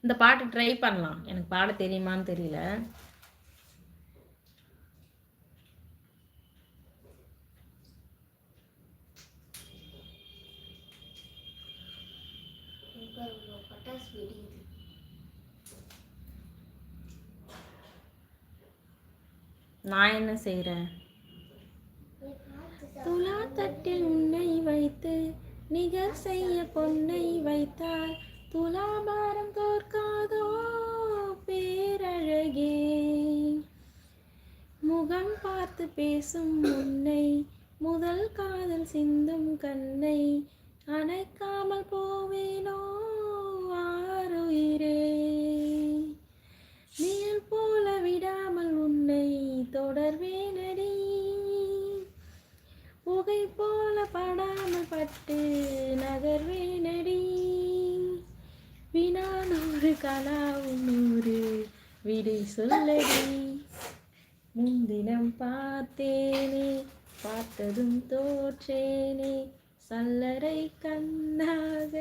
இந்த பாட்டு ட்ரை பண்ணலாம். எனக்கு பாட தெரியுமான்னு தெரியல. நான் என்ன செய்கிறேன்? துலா தட்டில் உன்னை வைத்து நிகர் செய்ய பொன்னை வைத்தால் துலாபாரம் தோற்காதோ பேரழகே. முகம் பார்த்து பேசும் உன்னை முதல் காதல் சிந்தும் கண்ணை அணைக்காமல் போவேனோ ஆருயிரே. நிழல் போல விடாமல் உன்னை தொடர்வேனடி. புகை போல படாமல் பட்டு நகர்வேனடி. வினானூறு கலாவும் நூறு விடை சொல்லடி. முன்தினம் பார்த்தேனே பார்த்ததும் தோற்றேனே சல்லரை கண்ணாக